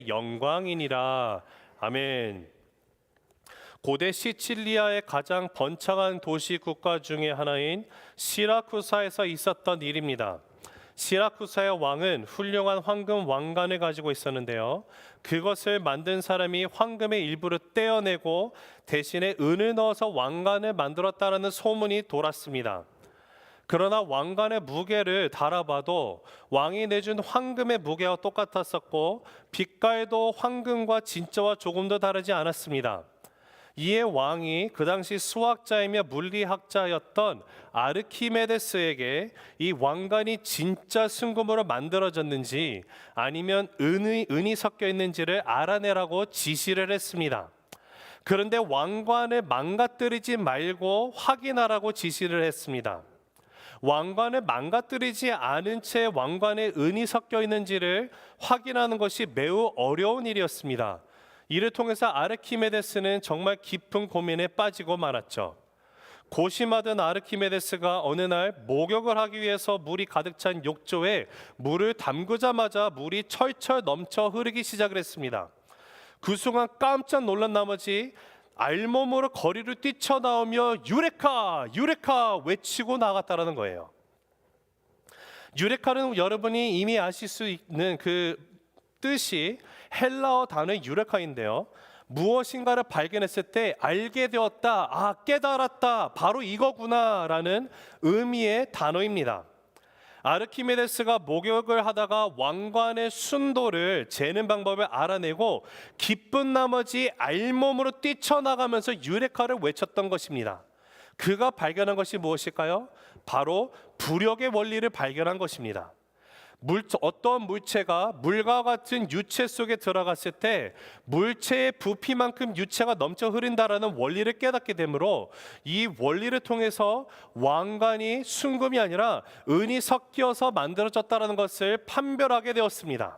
영광이니라. 아멘. 고대 시칠리아의 가장 번창한 도시 국가 중의 하나인 시라쿠사에서 있었던 일입니다. 시라쿠사의 왕은 훌륭한 황금 왕관을 가지고 있었는데요, 그것을 만든 사람이 황금의 일부를 떼어내고 대신에 은을 넣어서 왕관을 만들었다라는 소문이 돌았습니다. 그러나 왕관의 무게를 달아봐도 왕이 내준 황금의 무게와 똑같았었고, 빛깔도 황금과 진짜와 조금도 다르지 않았습니다. 이에 왕이 그 당시 수학자이며 물리학자였던 아르키메데스에게 이 왕관이 진짜 순금으로 만들어졌는지 아니면 은이 섞여 있는지를 알아내라고 지시를 했습니다. 그런데 왕관을 망가뜨리지 말고 확인하라고 지시를 했습니다. 왕관을 망가뜨리지 않은 채 왕관에 은이 섞여 있는지를 확인하는 것이 매우 어려운 일이었습니다. 이를 통해서 아르키메데스는 정말 깊은 고민에 빠지고 말았죠. 고심하던 아르키메데스가 어느 날 목욕을 하기 위해서 물이 가득 찬 욕조에 물을 담그자마자 물이 철철 넘쳐 흐르기 시작을 했습니다. 그 순간 깜짝 놀란 나머지 알몸으로 거리를 뛰쳐나오며 유레카! 유레카! 외치고 나갔다라는 거예요. 유레카는 여러분이 이미 아실 수 있는 그 뜻이 헬라어 단어 유레카인데요, 무엇인가를 발견했을 때 알게 되었다, 깨달았다, 바로 이거구나 라는 의미의 단어입니다. 아르키메데스가 목욕을 하다가 왕관의 순도를 재는 방법을 알아내고 기쁜 나머지 알몸으로 뛰쳐나가면서 유레카를 외쳤던 것입니다. 그가 발견한 것이 무엇일까요? 바로 부력의 원리를 발견한 것입니다. 어떤 물체가 물과 같은 유체 속에 들어갔을 때 물체의 부피만큼 유체가 넘쳐 흐른다라는 원리를 깨닫게 되므로 이 원리를 통해서 왕관이 순금이 아니라 은이 섞여서 만들어졌다는 것을 판별하게 되었습니다.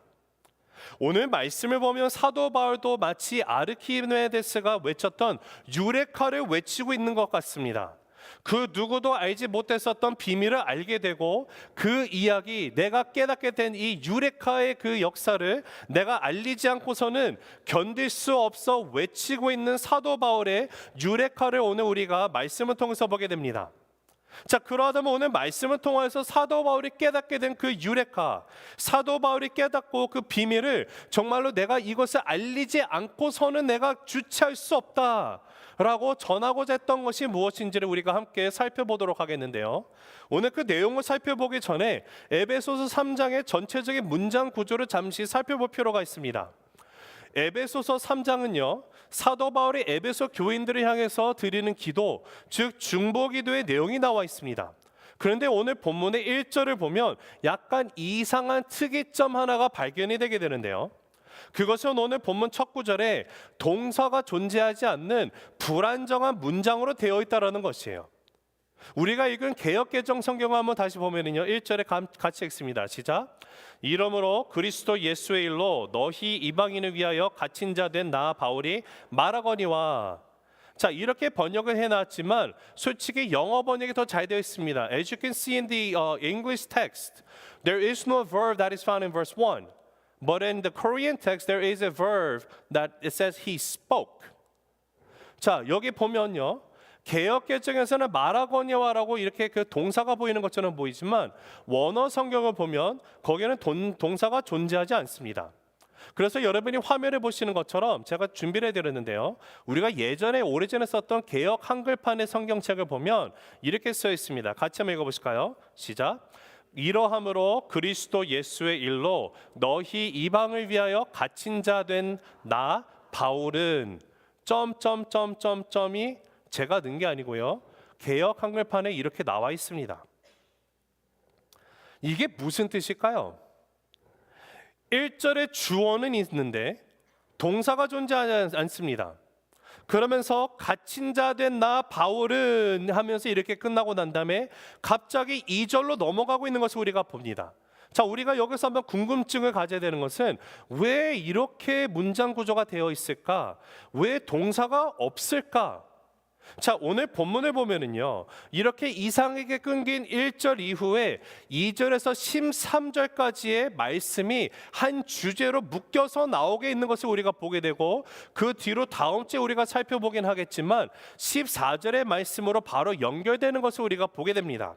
오늘 말씀을 보면 사도 바울도 마치 아르키메데스가 외쳤던 유레카를 외치고 있는 것 같습니다. 그 누구도 알지 못했었던 비밀을 알게 되고 그 이야기, 내가 깨닫게 된 이 유레카의 그 역사를 내가 알리지 않고서는 견딜 수 없어 외치고 있는 사도 바울의 유레카를 오늘 우리가 말씀을 통해서 보게 됩니다. 자, 그러하다면 오늘 말씀을 통해서 사도 바울이 깨닫게 된 그 유레카, 사도 바울이 깨닫고 그 비밀을 정말로 내가 이것을 알리지 않고서는 내가 주체할 수 없다 라고 전하고자 했던 것이 무엇인지를 우리가 함께 살펴보도록 하겠는데요, 오늘 그 내용을 살펴보기 전에 에베소서 3장의 전체적인 문장 구조를 잠시 살펴볼 필요가 있습니다. 에베소서 3장은요, 사도 바울이 에베소 교인들을 향해서 드리는 기도, 즉 중보기도의 내용이 나와 있습니다. 그런데 오늘 본문의 1절을 보면 약간 이상한 특이점 하나가 발견이 되게 되는데요, 그것은 오늘 본문 첫 구절에 동사가 존재하지 않는 불안정한 문장으로 되어 있다는 것이에요. 우리가 읽은 개역개정 성경을 한번 다시 보면은요, 1절에 같이 읽습니다. 시작. 이러므로 그리스도 예수의 일로 너희 이방인을 위하여 갇힌 자 된 나 바울이 말하거니와. 자, 이렇게 번역을 해놨지만 솔직히 영어 번역이 더 잘 되어 있습니다. As you can see in the English text, there is no verb that is found in verse 1. But in the Korean text, there is a verb that it says he spoke. 자, 여기 보면요, 개역개정에서는 말하거니와라고 이렇게 그 동사가 보이는 것처럼 보이지만 원어 성경을 보면 거기에는 동사가 존재하지 않습니다. 그래서 여러분이 화면을 보시는 것처럼 제가 준비를 해드렸는데요, 우리가 예전에 오래전에 썼던 개역 한글판의 성경책을 보면 이렇게 써 있습니다. 같이 한번 읽어보실까요? 시작. 이러함으로 그리스도 예수의 일로 너희 이방을 위하여 갇힌 자 된 나 바울은 점점점점점이 제가 넣은 게 아니고요, 개역 한글판에 이렇게 나와 있습니다. 이게 무슨 뜻일까요? 1절에 주어는 있는데 동사가 존재하지 않습니다. 그러면서 갇힌 자 된 나 바울은 하면서 이렇게 끝나고 난 다음에 갑자기 2절로 넘어가고 있는 것을 우리가 봅니다. 자, 우리가 여기서 한번 궁금증을 가져야 되는 것은 왜 이렇게 문장 구조가 되어 있을까? 왜 동사가 없을까? 자, 오늘 본문을 보면은요, 이렇게 이상하게 끊긴 1절 이후에 2절에서 13절까지의 말씀이 한 주제로 묶여서 나오게 있는 것을 우리가 보게 되고, 그 뒤로 다음 주에 우리가 살펴보긴 하겠지만 14절의 말씀으로 바로 연결되는 것을 우리가 보게 됩니다.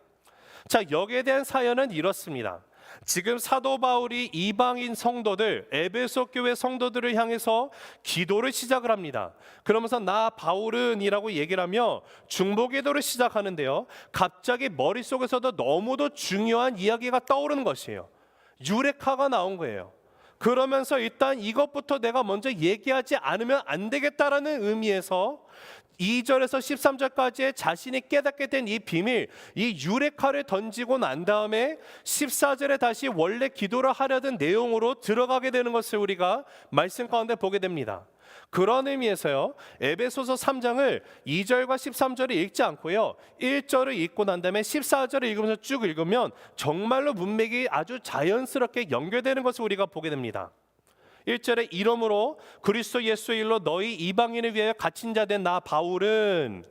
자, 여기에 대한 사연은 이렇습니다. 지금 사도 바울이 이방인 성도들, 에베소 교회 성도들을 향해서 기도를 시작을 합니다. 그러면서 나 바울은이라고 얘기를 하며 중보기도를 시작하는데요, 갑자기 머릿속에서도 너무도 중요한 이야기가 떠오르는 것이에요. 유레카가 나온 거예요. 그러면서 일단 이것부터 내가 먼저 얘기하지 않으면 안 되겠다라는 의미에서 2절에서 13절까지의 자신이 깨닫게 된 이 비밀, 이 유레카를 던지고 난 다음에 14절에 다시 원래 기도를 하려던 내용으로 들어가게 되는 것을 우리가 말씀 가운데 보게 됩니다. 그런 의미에서요, 에베소서 3장을 2절과 13절을 읽지 않고요, 1절을 읽고 난 다음에 14절을 읽으면서 쭉 읽으면 정말로 문맥이 아주 자연스럽게 연결되는 것을 우리가 보게 됩니다. 1절에 이러므로 그리스도 예수의 일로 너희 이방인을 위하여 갇힌 자 된 나 바울은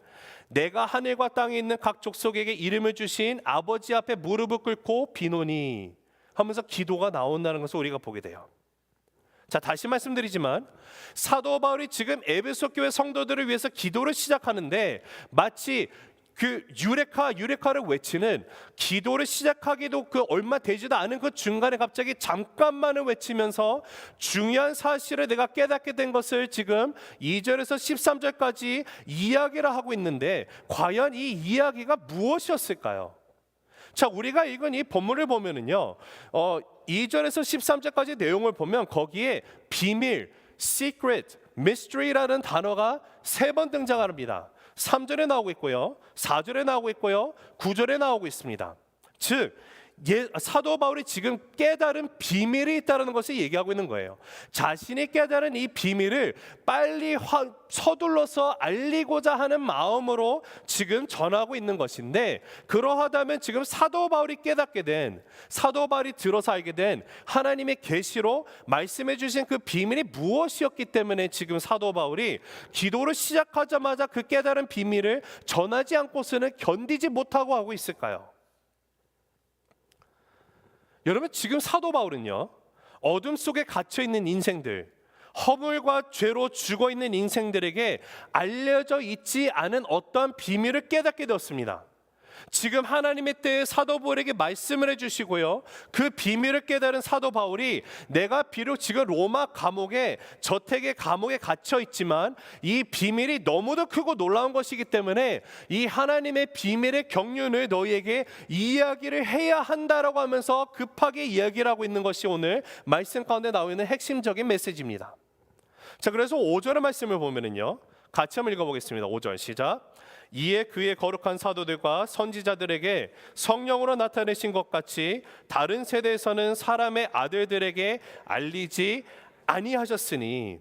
내가 하늘과 땅에 있는 각 족속에게 이름을 주신 아버지 앞에 무릎을 꿇고 비노니 하면서 기도가 나온다는 것을 우리가 보게 돼요. 자, 다시 말씀드리지만 사도 바울이 지금 에베소 교회 성도들을 위해서 기도를 시작하는데 마치 그 유레카를 외치는, 기도를 시작하기도 그 얼마 되지도 않은 그 중간에 갑자기 잠깐만을 외치면서 중요한 사실을 내가 깨닫게 된 것을 지금 2절에서 13절까지 이야기를 하고 있는데, 과연 이 이야기가 무엇이었을까요? 자, 우리가 읽은 이 본문을 보면은요, 2절에서 13절까지 내용을 보면 거기에 비밀, secret, mystery라는 단어가 3번 등장합니다. 3절에 나오고 있고요, 4절에 나오고 있고요, 9절에 나오고 있습니다. 즉 사도 바울이 지금 깨달은 비밀이 있다는 것을 얘기하고 있는 거예요. 자신이 깨달은 이 비밀을 빨리 서둘러서 알리고자 하는 마음으로 지금 전하고 있는 것인데, 그러하다면 지금 사도 바울이 깨닫게 된, 사도 바울이 들어서 알게 된 하나님의 계시로 말씀해 주신 그 비밀이 무엇이었기 때문에 지금 사도 바울이 기도를 시작하자마자 그 깨달은 비밀을 전하지 않고서는 견디지 못하고 하고 있을까요? 여러분, 지금 사도 바울은요, 어둠 속에 갇혀있는 인생들, 허물과 죄로 죽어있는 인생들에게 알려져 있지 않은 어떠한 비밀을 깨닫게 되었습니다. 지금 하나님의 때에 사도 바울에게 말씀을 해주시고요, 그 비밀을 깨달은 사도 바울이 내가 비록 지금 로마 감옥에, 저택의 감옥에 갇혀 있지만 이 비밀이 너무도 크고 놀라운 것이기 때문에 이 하나님의 비밀의 경륜을 너희에게 이야기를 해야 한다라고 하면서 급하게 이야기를 하고 있는 것이 오늘 말씀 가운데 나와 있는 핵심적인 메시지입니다. 자, 그래서 5절의 말씀을 보면은요, 같이 한번 읽어보겠습니다. 5절 시작. 이에 그의 거룩한 사도들과 선지자들에게 성령으로 나타내신 것 같이 다른 세대에서는 사람의 아들들에게 알리지 아니하셨으니,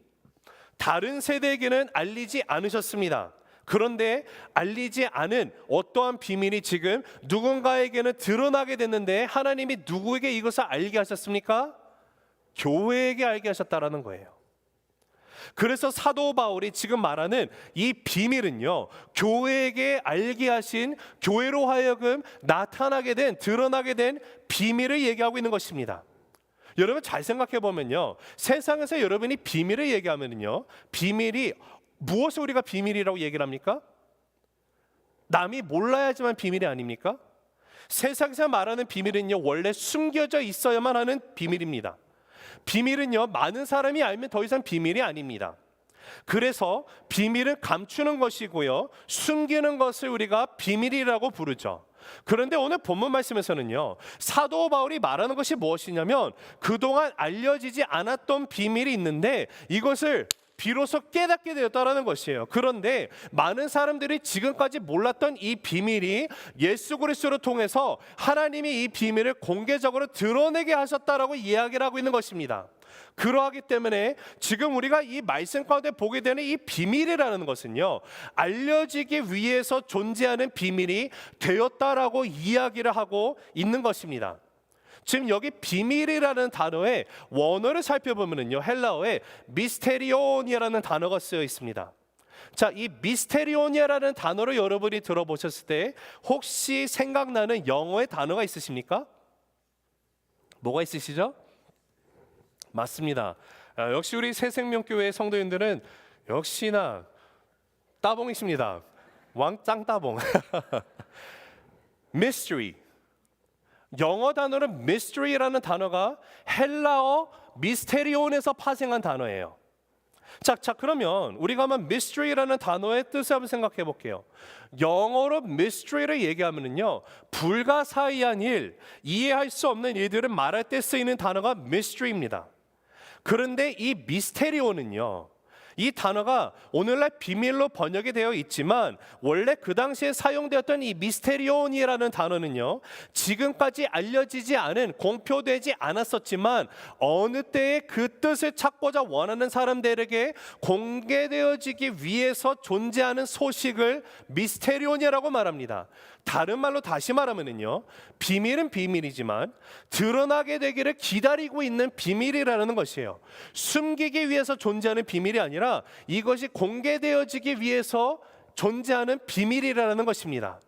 다른 세대에게는 알리지 않으셨습니다. 그런데 알리지 않은 어떠한 비밀이 지금 누군가에게는 드러나게 됐는데, 하나님이 누구에게 이것을 알게 하셨습니까? 교회에게 알게 하셨다라는 거예요. 그래서 사도 바울이 지금 말하는 이 비밀은요, 교회에게 알게 하신, 교회로 하여금 나타나게 된, 드러나게 된 비밀을 얘기하고 있는 것입니다. 여러분 잘 생각해 보면요, 세상에서 여러분이 비밀을 얘기하면요, 비밀이 무엇을 우리가 비밀이라고 얘기를 합니까? 남이 몰라야지만 비밀이 아닙니까? 세상에서 말하는 비밀은요, 원래 숨겨져 있어야만 하는 비밀입니다. 비밀은요, 많은 사람이 알면 더 이상 비밀이 아닙니다. 그래서 비밀은 감추는 것이고요, 숨기는 것을 우리가 비밀이라고 부르죠. 그런데 오늘 본문 말씀에서는요, 사도 바울이 말하는 것이 무엇이냐면 그동안 알려지지 않았던 비밀이 있는데 이것을 비로소 깨닫게 되었다라는 것이에요. 그런데 많은 사람들이 지금까지 몰랐던 이 비밀이 예수 그리스도를 통해서 하나님이 이 비밀을 공개적으로 드러내게 하셨다라고 이야기를 하고 있는 것입니다. 그러하기 때문에 지금 우리가 이 말씀 가운데 보게 되는 이 비밀이라는 것은요, 알려지기 위해서 존재하는 비밀이 되었다라고 이야기를 하고 있는 것입니다. 지금 여기 비밀이라는 단어의 원어를 살펴보면요, 헬라어에 미스테리온이라는 단어가 쓰여 있습니다. 자, 이 미스테리오니아라는 단어를 여러분이 들어보셨을 때 혹시 생각나는 영어의 단어가 있으십니까? 뭐가 있으시죠? 맞습니다. 역시 우리 새생명교회 성도님들은 역시나 따봉이십니다. 왕짱 따봉. mystery. 영어 단어는 mystery라는 단어가 헬라어 미스테리온에서 파생한 단어예요. 자, 그러면 우리가 한번 mystery라는 단어의 뜻을 한번 생각해 볼게요. 영어로 mystery를 얘기하면은요, 불가사의한 일, 이해할 수 없는 일들을 말할 때 쓰이는 단어가 mystery입니다. 그런데 이 미스테리온은요, 이 단어가 오늘날 비밀로 번역이 되어 있지만 원래 그 당시에 사용되었던 이 미스테리온이라는 단어는요, 지금까지 알려지지 않은, 공표되지 않았었지만 어느 때에 그 뜻을 찾고자 원하는 사람들에게 공개되어지기 위해서 존재하는 소식을 미스테리온이라고 말합니다. 다른 말로 다시 말하면은요, 비밀은 비밀이지만 드러나게 되기를 기다리고 있는 비밀이라는 것이에요. 숨기기 위해서 존재하는 비밀이 아니라 이것이 공개되어지기 위해서 존재하는 비밀이라는 것입니다.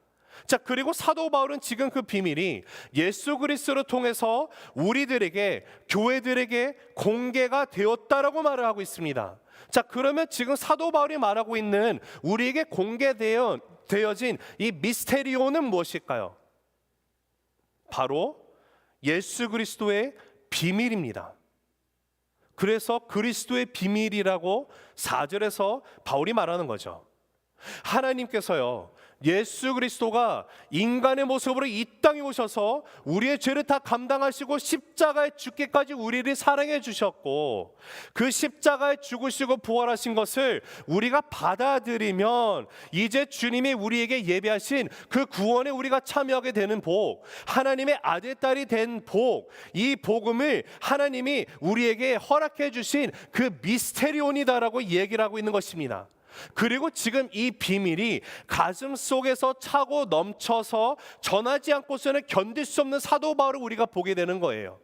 자, 그리고 사도 바울은 지금 그 비밀이 예수 그리스도를 통해서 우리들에게, 교회들에게 공개가 되었다라고 말을 하고 있습니다. 자, 그러면 지금 사도 바울이 말하고 있는 우리에게 공개되어진 이 미스테리오는 무엇일까요? 바로 예수 그리스도의 비밀입니다. 그래서 그리스도의 비밀이라고 4절에서 바울이 말하는 거죠. 하나님께서요, 예수 그리스도가 인간의 모습으로 이 땅에 오셔서 우리의 죄를 다 감당하시고 십자가에 죽기까지 우리를 사랑해 주셨고, 그 십자가에 죽으시고 부활하신 것을 우리가 받아들이면 이제 주님이 우리에게 예비하신 그 구원에 우리가 참여하게 되는 복, 하나님의 아들 딸이 된 복, 이 복음을 하나님이 우리에게 허락해 주신 그 미스테리온이다라고 얘기를 하고 있는 것입니다. 그리고 지금 이 비밀이 가슴 속에서 차고 넘쳐서 전하지 않고서는 견딜 수 없는 사도 바울을 우리가 보게 되는 거예요.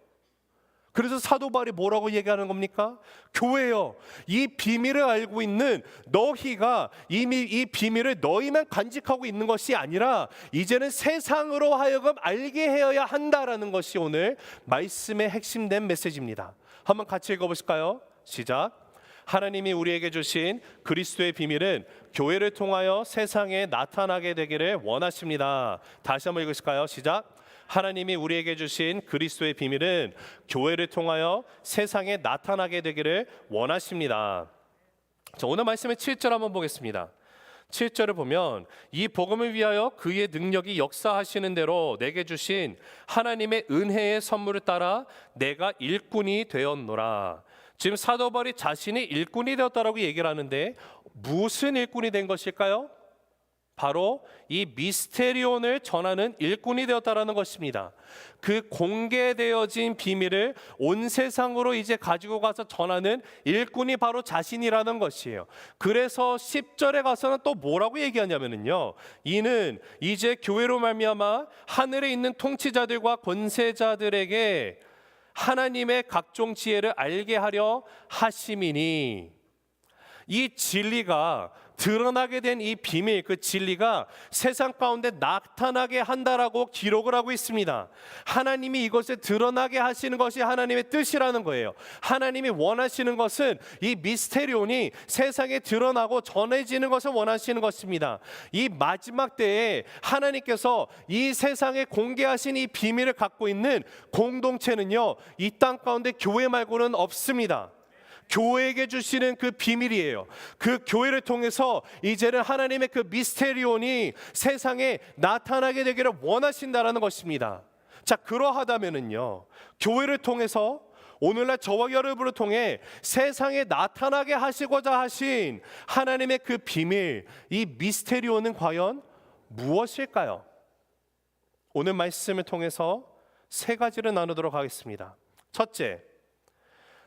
그래서 사도 바울이 뭐라고 얘기하는 겁니까? 교회여, 이 비밀을 알고 있는 너희가 이미 이 비밀을 너희만 간직하고 있는 것이 아니라 이제는 세상으로 하여금 알게 하여야 한다라는 것이 오늘 말씀의 핵심된 메시지입니다. 한번 같이 읽어보실까요? 시작. 하나님이 우리에게 주신 그리스도의 비밀은 교회를 통하여 세상에 나타나게 되기를 원하십니다. 다시 한번 읽으실까요? 시작. 하나님이 우리에게 주신 그리스도의 비밀은 교회를 통하여 세상에 나타나게 되기를 원하십니다. 자, 오늘 말씀의 7절 한번 보겠습니다. 7절을 보면 이 복음을 위하여 그의 능력이 역사하시는 대로 내게 주신 하나님의 은혜의 선물을 따라 내가 일꾼이 되었노라. 지금 사도 바울이 자신이 일꾼이 되었다라고 얘기를 하는데 무슨 일꾼이 된 것일까요? 바로 이 미스테리온을 전하는 일꾼이 되었다라는 것입니다. 그 공개되어진 비밀을 온 세상으로 이제 가지고 가서 전하는 일꾼이 바로 자신이라는 것이에요. 그래서 10절에 가서는 또 뭐라고 얘기하냐면요, 이는 이제 교회로 말미암아 하늘에 있는 통치자들과 권세자들에게 하나님의 각종 지혜를 알게 하려 하심이니, 이 진리가 드러나게 된 이 비밀, 그 진리가 세상 가운데 나타나게 한다라고 기록을 하고 있습니다. 하나님이 이것을 드러나게 하시는 것이 하나님의 뜻이라는 거예요. 하나님이 원하시는 것은 이 미스테리온이 세상에 드러나고 전해지는 것을 원하시는 것입니다. 이 마지막 때에 하나님께서 이 세상에 공개하신 이 비밀을 갖고 있는 공동체는요, 이 땅 가운데 교회 말고는 없습니다. 교회에게 주시는 그 비밀이에요. 그 교회를 통해서 이제는 하나님의 그 미스테리온이 세상에 나타나게 되기를 원하신다라는 것입니다. 자, 그러하다면은요, 교회를 통해서 오늘날 저와 여러분을 통해 세상에 나타나게 하시고자 하신 하나님의 그 비밀, 이 미스테리온은 과연 무엇일까요? 오늘 말씀을 통해서 세 가지를 나누도록 하겠습니다. 첫째,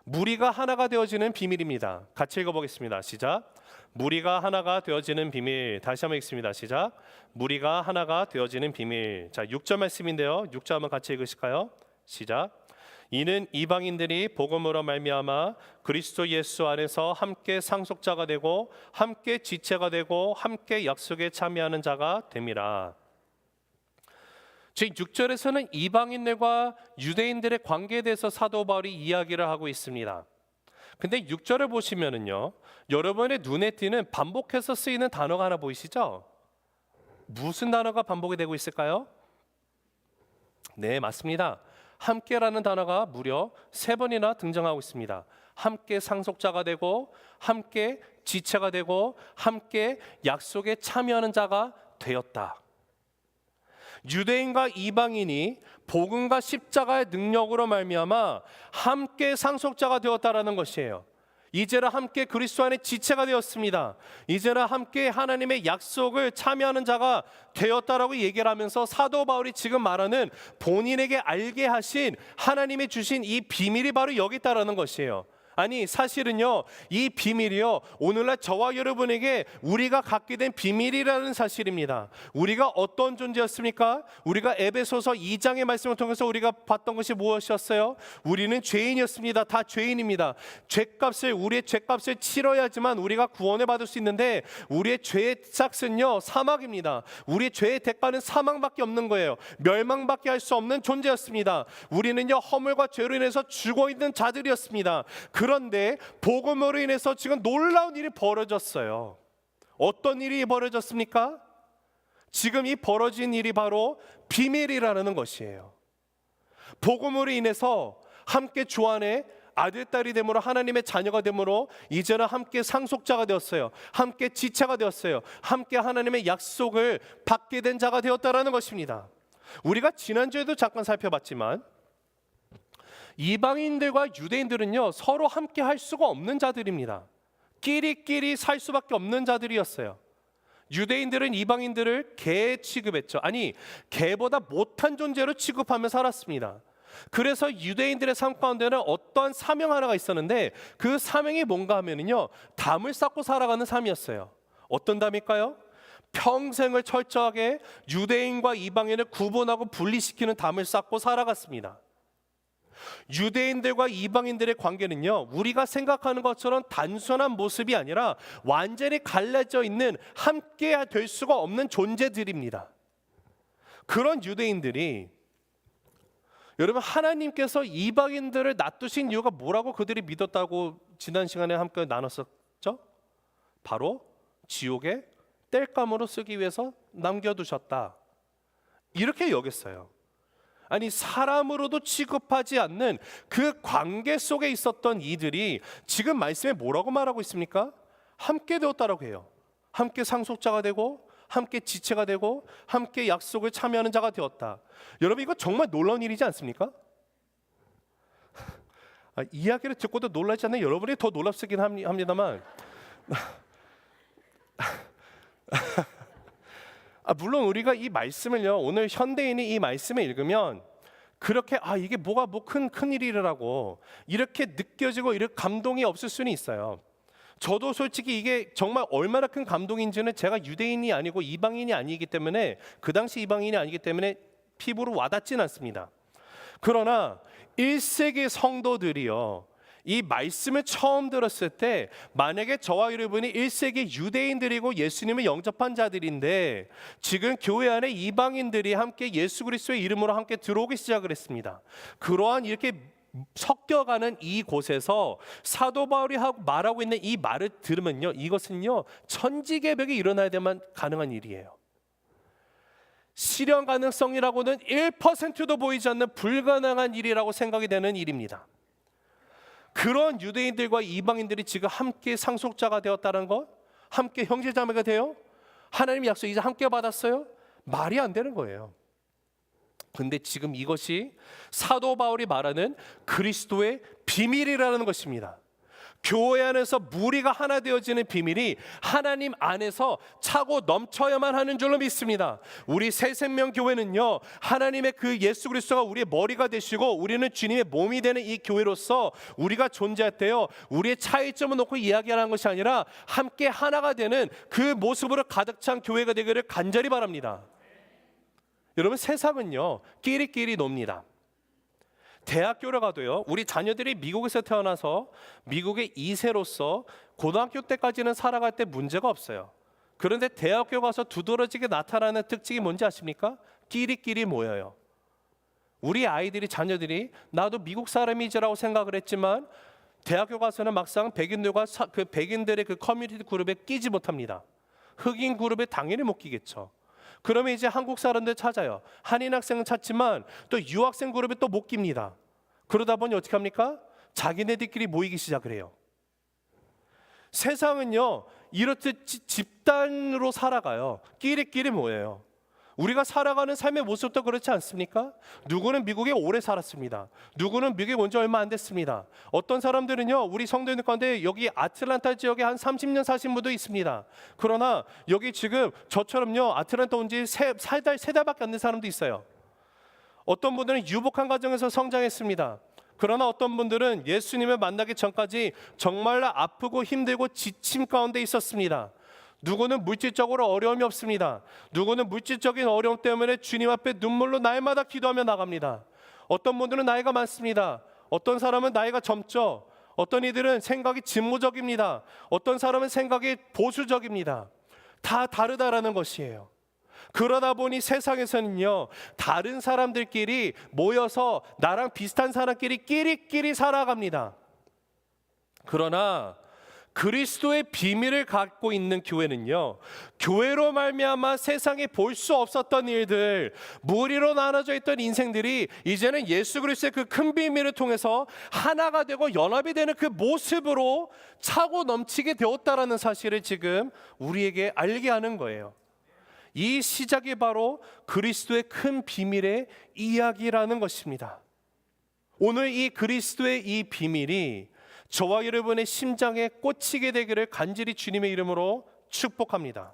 무리가 하나가 되어지는 비밀입니다. 같이 읽어보겠습니다. 시작. 무리가 하나가 되어지는 비밀. 다시 한번 읽습니다. 시작. 무리가 하나가 되어지는 비밀. 자, 6절 말씀인데요, 6절 한번 같이 읽으실까요? 시작. 이는 이방인들이 복음으로 말미암아 그리스도 예수 안에서 함께 상속자가 되고 함께 지체가 되고 함께 약속에 참여하는 자가 됨이라. 즉 6절에서는 이방인들과 유대인들의 관계에 대해서 사도 바울이 이야기를 하고 있습니다. 근데 6절을 보시면은요, 여러분의 눈에 띄는 반복해서 쓰이는 단어가 하나 보이시죠? 무슨 단어가 반복이 되고 있을까요? 네, 맞습니다. 함께라는 단어가 무려 3번이나 등장하고 있습니다. 함께 상속자가 되고 함께 지체가 되고 함께 약속에 참여하는 자가 되었다. 유대인과 이방인이 복음과 십자가의 능력으로 말미암아 함께 상속자가 되었다라는 것이에요. 이제는 함께 그리스도 안에 지체가 되었습니다. 이제는 함께 하나님의 약속을 참여하는 자가 되었다라고 얘기를 하면서 사도 바울이 지금 말하는 본인에게 알게 하신 하나님이 주신 이 비밀이 바로 여기 있다라는 것이에요. 아니 사실은요, 이 비밀이요, 오늘날 저와 여러분에게 우리가 갖게 된 비밀이라는 사실입니다. 우리가 어떤 존재였습니까? 우리가 에베소서 2장의 말씀을 통해서 우리가 봤던 것이 무엇이었어요? 우리는 죄인이었습니다. 다 죄인입니다. 우리의 죄값을 치러야지만 우리가 구원을 받을 수 있는데, 우리의 죄의 짝은요 사막입니다. 우리의 죄의 대가는 사망밖에 없는 거예요. 멸망밖에 할 수 없는 존재였습니다. 우리는요 허물과 죄로 인해서 죽어 있는 자들이었습니다. 그런데 복음으로 인해서 지금 놀라운 일이 벌어졌어요. 어떤 일이 벌어졌습니까? 지금 이 벌어진 일이 바로 비밀이라는 것이에요. 복음으로 인해서 함께 주 안에 아들, 딸이 됨으로 하나님의 자녀가 됨으로 이제는 함께 상속자가 되었어요. 함께 지체가 되었어요. 함께 하나님의 약속을 받게 된 자가 되었다라는 것입니다. 우리가 지난주에도 잠깐 살펴봤지만 이방인들과 유대인들은요 서로 함께 할 수가 없는 자들입니다. 끼리끼리 살 수밖에 없는 자들이었어요. 유대인들은 이방인들을 개 취급했죠. 아니, 개보다 못한 존재로 취급하며 살았습니다. 그래서 유대인들의 삶 가운데는 어떠한 사명 하나가 있었는데, 그 사명이 뭔가 하면은요 담을 쌓고 살아가는 삶이었어요. 어떤 담일까요? 평생을 철저하게 유대인과 이방인을 구분하고 분리시키는 담을 쌓고 살아갔습니다. 유대인들과 이방인들의 관계는요 우리가 생각하는 것처럼 단순한 모습이 아니라 완전히 갈라져 있는, 함께 될 수가 없는 존재들입니다. 그런 유대인들이, 여러분 하나님께서 이방인들을 놔두신 이유가 뭐라고 그들이 믿었다고 지난 시간에 함께 나눴었죠? 바로 지옥의 땔감으로 쓰기 위해서 남겨두셨다, 이렇게 여겼어요. 아니, 사람으로도 취급하지 않는 그 관계 속에 있었던 이들이 지금 말씀에 뭐라고 말하고 있습니까? 함께 되었다라고 해요. 함께 상속자가 되고 함께 지체가 되고 함께 약속을 참여하는 자가 되었다. 여러분 이거 정말 놀라운 일이지 않습니까? 이야기를 듣고도 놀라지 않는 여러분이 더 놀랍시긴 합니다만 물론 우리가 이 말씀을요 오늘 현대인이 이 말씀을 읽으면 그렇게 이게 뭐가 큰 일이라고 이렇게 느껴지고 이렇게 감동이 없을 수는 있어요. 저도 솔직히 이게 정말 얼마나 큰 감동인지는 제가 유대인이 아니고 이방인이 아니기 때문에, 그 당시 이방인이 아니기 때문에 피부로 와닿지는 않습니다. 그러나 1세기 성도들이요 이 말씀을 처음 들었을 때, 만약에 저와 여러분이 1세기 유대인들이고 예수님을 영접한 자들인데 지금 교회 안에 이방인들이 함께 예수 그리스도의 이름으로 함께 들어오기 시작을 했습니다. 그러한 이렇게 섞여가는 이곳에서 사도 바울이 말하고 있는 이 말을 들으면요, 이것은요 천지개벽이 일어나야 되만 가능한 일이에요. 실현 가능성이라고는 1%도 보이지 않는 불가능한 일이라고 생각이 되는 일입니다. 그런 유대인들과 이방인들이 지금 함께 상속자가 되었다는 것, 함께 형제자매가 되어 하나님의 약속 이제 함께 받았어요? 말이 안 되는 거예요. 근데 지금 이것이 사도 바울이 말하는 그리스도의 비밀이라는 것입니다. 교회 안에서 무리가 하나 되어지는 비밀이 하나님 안에서 차고 넘쳐야만 하는 줄로 믿습니다. 우리 새생명교회는요 하나님의 그 예수 그리스도가 우리의 머리가 되시고 우리는 주님의 몸이 되는 이 교회로서 우리가 존재할 때요 우리의 차이점을 놓고 이야기하는 것이 아니라 함께 하나가 되는 그 모습으로 가득 찬 교회가 되기를 간절히 바랍니다. 여러분 세상은요 끼리끼리 놉니다. 대학교를 가도요, 우리 자녀들이 미국에서 태어나서 미국의 2세로서 고등학교 때까지는 살아갈 때 문제가 없어요. 그런데 대학교 가서 두드러지게 나타나는 특징이 뭔지 아십니까? 끼리끼리 모여요. 우리 아이들이, 자녀들이 나도 미국 사람이지라고 생각을 했지만 대학교 가서는 막상 백인들과 그 백인들의 그 커뮤니티 그룹에 끼지 못합니다. 흑인 그룹에 당연히 못 끼겠죠. 그러면 이제 한국 사람들 찾아요. 한인 학생은 찾지만 또 유학생 그룹에 또 못 낍니다. 그러다 보니 어떻게 합니까? 자기네들끼리 모이기 시작을 해요. 세상은요, 이렇듯 집단으로 살아가요. 끼리끼리 모여요. 우리가 살아가는 삶의 모습도 그렇지 않습니까? 누구는 미국에 오래 살았습니다. 누구는 미국에 온 지 얼마 안 됐습니다. 어떤 사람들은요, 우리 성도들 가운데 여기 아틀란타 지역에 한 30년 사신 분도 있습니다. 그러나 여기 지금 저처럼요, 아틀란타 온 지 세 달밖에 안 된 사람도 있어요. 어떤 분들은 유복한 가정에서 성장했습니다. 그러나 어떤 분들은 예수님을 만나기 전까지 정말로 아프고 힘들고 지침 가운데 있었습니다. 누구는 물질적으로 어려움이 없습니다. 누구는 물질적인 어려움 때문에 주님 앞에 눈물로 날마다 기도하며 나갑니다. 어떤 분들은 나이가 많습니다. 어떤 사람은 나이가 젊죠. 어떤 이들은 생각이 진보적입니다. 어떤 사람은 생각이 보수적입니다. 다 다르다라는 것이에요. 그러다 보니 세상에서는요, 다른 사람들끼리 모여서 나랑 비슷한 사람끼리 끼리끼리 살아갑니다. 그러나 그리스도의 비밀을 갖고 있는 교회는요, 교회로 말미암아 세상에 볼 수 없었던 일들, 무리로 나눠져 있던 인생들이 이제는 예수 그리스도의 그 큰 비밀을 통해서 하나가 되고 연합이 되는 그 모습으로 차고 넘치게 되었다라는 사실을 지금 우리에게 알게 하는 거예요. 이 시작이 바로 그리스도의 큰 비밀의 이야기라는 것입니다. 오늘 이 그리스도의 이 비밀이 저와 여러분의 심장에 꽂히게 되기를 간절히 주님의 이름으로 축복합니다.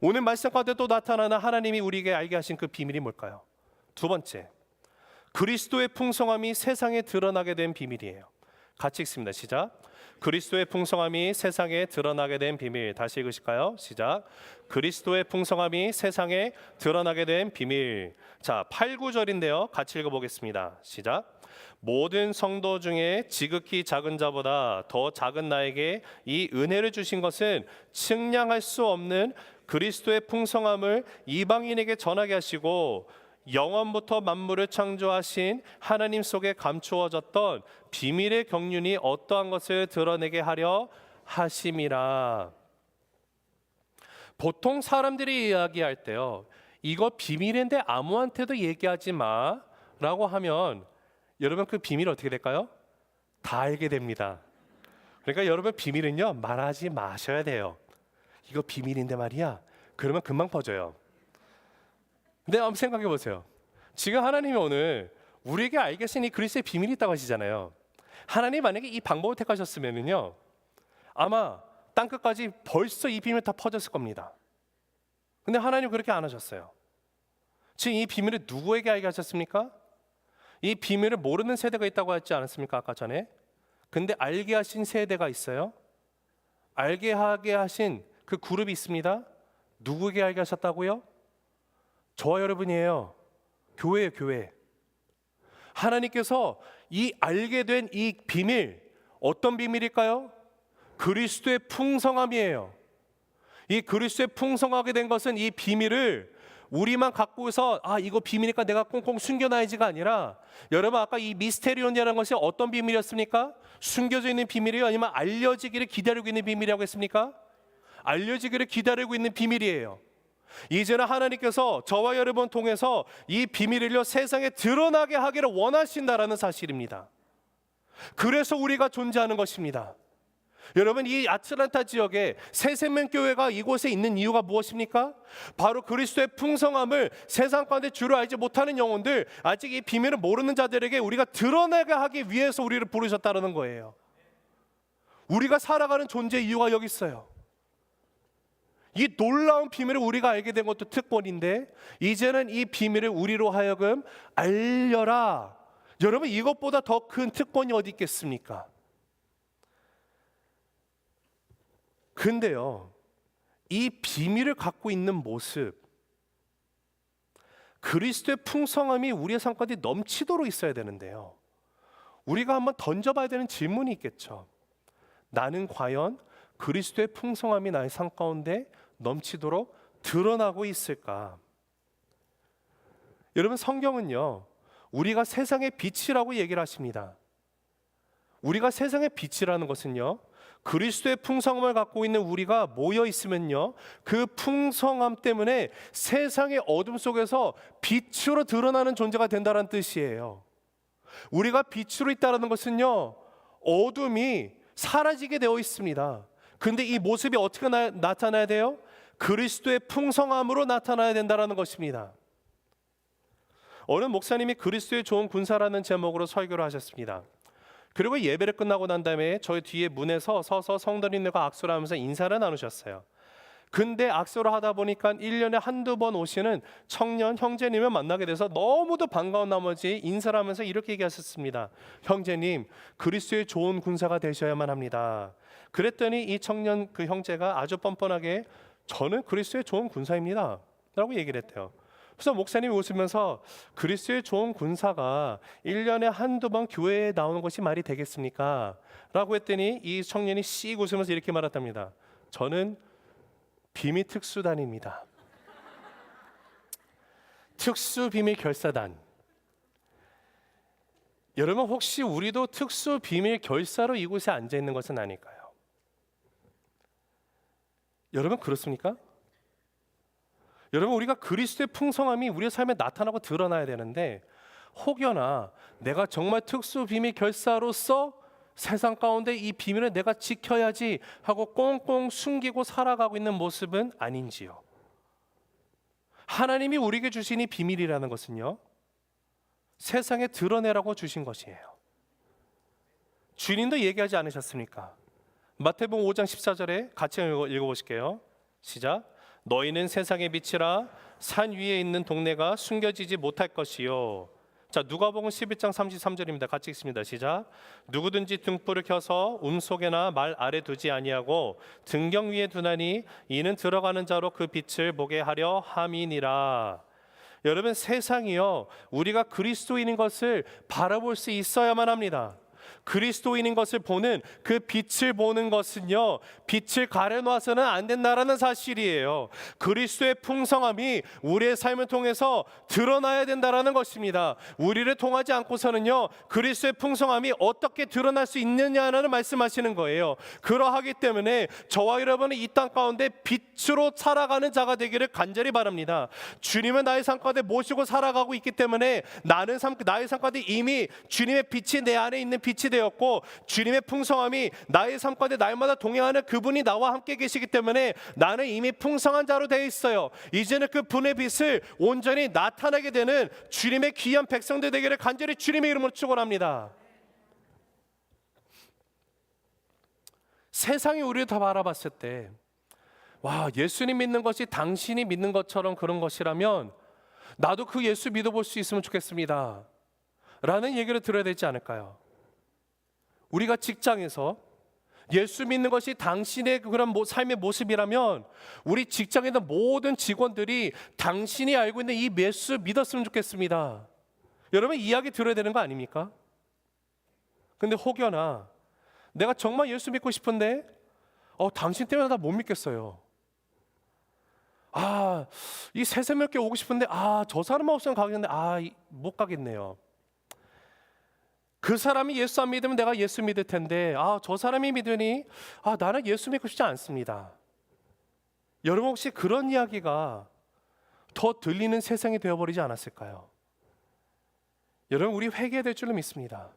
오늘 말씀 가운데 또 나타나는 하나님이 우리에게 알게 하신 그 비밀이 뭘까요? 두 번째, 그리스도의 풍성함이 세상에 드러나게 된 비밀이에요. 같이 읽습니다. 시작. 그리스도의 풍성함이 세상에 드러나게 된 비밀. 다시 읽으실까요? 시작. 그리스도의 풍성함이 세상에 드러나게 된 비밀. 자, 8, 9절인데요. 같이 읽어보겠습니다. 시작. 모든 성도 중에 지극히 작은 자보다 더 작은 나에게 이 은혜를 주신 것은 측량할 수 없는 그리스도의 풍성함을 이방인에게 전하게 하시고 영원부터 만물을 창조하신 하나님 속에 감추어졌던 비밀의 경륜이 어떠한 것을 드러내게 하려 하심이라. 보통 사람들이 이야기할 때요, 이거 비밀인데 아무한테도 얘기하지 마라고 하면 여러분 그 비밀이 어떻게 될까요? 다 알게 됩니다. 그러니까 여러분 비밀은요, 말하지 마셔야 돼요. 이거 비밀인데 말이야, 그러면 금방 퍼져요. 근데 한번 생각해 보세요. 지금 하나님이 오늘 우리에게 알게 하신 이 그리스도의 비밀이 있다고 하시잖아요. 하나님 만약에 이 방법을 택하셨으면요, 아마 땅끝까지 벌써 이 비밀 다 퍼졌을 겁니다. 근데 하나님 그렇게 안 하셨어요. 지금 이 비밀을 누구에게 알게 하셨습니까? 이 비밀을 모르는 세대가 있다고 했지 않았습니까? 아까 전에. 근데 알게 하신 세대가 있어요. 알게 하게 하신 그 그룹이 있습니다. 누구에게 알게 하셨다고요? 저와 여러분이에요. 교회예요, 교회. 하나님께서 이 알게 된 이 비밀, 어떤 비밀일까요? 그리스도의 풍성함이에요. 이 그리스도의 풍성하게 된 것은 이 비밀을 우리만 갖고서 이거 비밀이니까 내가 꽁꽁 숨겨놔야지가 아니라, 여러분 아까 이 미스테리온이라는 것이 어떤 비밀이었습니까? 숨겨져 있는 비밀이에요? 아니면 알려지기를 기다리고 있는 비밀이라고 했습니까? 알려지기를 기다리고 있는 비밀이에요. 이제는 하나님께서 저와 여러분 통해서 이 비밀을요, 세상에 드러나게 하기를 원하신다라는 사실입니다. 그래서 우리가 존재하는 것입니다. 여러분, 이 아틀란타 지역에 새생명교회가 이곳에 있는 이유가 무엇입니까? 바로 그리스도의 풍성함을 세상 가운데 주로 알지 못하는 영혼들, 아직 이 비밀을 모르는 자들에게 우리가 드러내게 하기 위해서 우리를 부르셨다는 거예요. 우리가 살아가는 존재의 이유가 여기 있어요. 이 놀라운 비밀을 우리가 알게 된 것도 특권인데, 이제는 이 비밀을 우리로 하여금 알려라. 여러분, 이것보다 더 큰 특권이 어디 있겠습니까? 근데요, 이 비밀을 갖고 있는 모습, 그리스도의 풍성함이 우리의 삶 가운데 넘치도록 있어야 되는데요. 우리가 한번 던져봐야 되는 질문이 있겠죠. 나는 과연 그리스도의 풍성함이 나의 삶 가운데 넘치도록 드러나고 있을까? 여러분, 성경은요, 우리가 세상의 빛이라고 얘기를 하십니다. 우리가 세상의 빛이라는 것은요, 그리스도의 풍성함을 갖고 있는 우리가 모여 있으면요, 그 풍성함 때문에 세상의 어둠 속에서 빛으로 드러나는 존재가 된다는 뜻이에요. 우리가 빛으로 있다는 것은요, 어둠이 사라지게 되어 있습니다. 근데 이 모습이 어떻게 나타나야 돼요? 그리스도의 풍성함으로 나타나야 된다는 것입니다. 어느 목사님이 그리스도의 좋은 군사라는 제목으로 설교를 하셨습니다. 그리고 예배를 끝나고 난 다음에 저희 뒤에 문에서 서서 성도님들과 악수를 하면서 인사를 나누셨어요. 근데 악수를 하다 보니까 1년에 한두 번 오시는 청년 형제님을 만나게 돼서 너무도 반가운 나머지 인사를 하면서 이렇게 얘기하셨습니다. 형제님, 그리스도의 좋은 군사가 되셔야만 합니다. 그랬더니 이 청년 그 형제가 아주 뻔뻔하게 저는 그리스도의 좋은 군사입니다 라고 얘기를 했대요. 그래서 목사님이 웃으면서 그리스도의 좋은 군사가 1년에 한두 번 교회에 나오는 것이 말이 되겠습니까? 라고 했더니 이 청년이 씩 웃으면서 이렇게 말했답니다. 저는 비밀 특수단입니다. 특수 비밀 결사단. 여러분, 혹시 우리도 특수 비밀 결사로 이곳에 앉아 있는 것은 아닐까요? 여러분, 그렇습니까? 여러분, 우리가 그리스도의 풍성함이 우리의 삶에 나타나고 드러나야 되는데 혹여나 내가 정말 특수 비밀 결사로서 세상 가운데 이 비밀을 내가 지켜야지 하고 꽁꽁 숨기고 살아가고 있는 모습은 아닌지요? 하나님이 우리에게 주신 이 비밀이라는 것은요, 세상에 드러내라고 주신 것이에요. 주님도 얘기하지 않으셨습니까? 마태복음 5장 14절에 같이 읽어보실게요. 시작. 너희는 세상의 빛이라. 산 위에 있는 동네가 숨겨지지 못할 것이요. 자, 누가복음 11장 33절입니다. 같이 읽습니다. 시작. 누구든지 등불을 켜서 속에나 말 아래 두지 아니하고 등경 위에 두나니 이는 들어가는 자로 그 빛을 보게 하려 함이니라. 여러분, 세상이요, 우리가 그리스도인인 것을 바라볼 수 있어야만 합니다. 그리스도인인 것을 보는 그 빛을 보는 것은요, 빛을 가려놔서는 안 된다라는 사실이에요. 그리스도의 풍성함이 우리의 삶을 통해서 드러나야 된다라는 것입니다. 우리를 통하지 않고서는요, 그리스도의 풍성함이 어떻게 드러날 수 있느냐는 말씀하시는 거예요. 그러하기 때문에 저와 여러분은 이 땅 가운데 빛으로 살아가는 자가 되기를 간절히 바랍니다. 주님은 나의 삶 가운데 모시고 살아가고 있기 때문에 나의 삶 가운데 이미 주님의 빛이 내 안에 있는 빛이 되었고, 주님의 풍성함이 나의 삶 가운데 날마다 동행하는 그분이 나와 함께 계시기 때문에 나는 이미 풍성한 자로 되어 있어요. 이제는 그 분의 빛을 온전히 나타나게 되는 주님의 귀한 백성들 되기를 간절히 주님의 이름으로 축원합니다. 세상이 우리를 다 바라봤을 때, 와, 예수님 믿는 것이 당신이 믿는 것처럼 그런 것이라면 나도 그 예수 믿어볼 수 있으면 좋겠습니다 라는 얘기를 들어야 되지 않을까요? 우리가 직장에서 예수 믿는 것이 당신의 그런 삶의 모습이라면 우리 직장에 있는 모든 직원들이 당신이 알고 있는 이 예수 믿었으면 좋겠습니다. 여러분, 이야기 들어야 되는 거 아닙니까? 근데 혹여나 내가 정말 예수 믿고 싶은데 당신 때문에 나 못 믿겠어요. 이 새새벽에 오고 싶은데 저 사람 없으면 가겠는데 못 가겠네요. 그 사람이 예수 안 믿으면 내가 예수 믿을 텐데 저 사람이 믿으니 나는 예수 믿고 싶지 않습니다. 여러분, 혹시 그런 이야기가 더 들리는 세상이 되어버리지 않았을까요? 여러분, 우리 회개해야 될 줄로 믿습니다.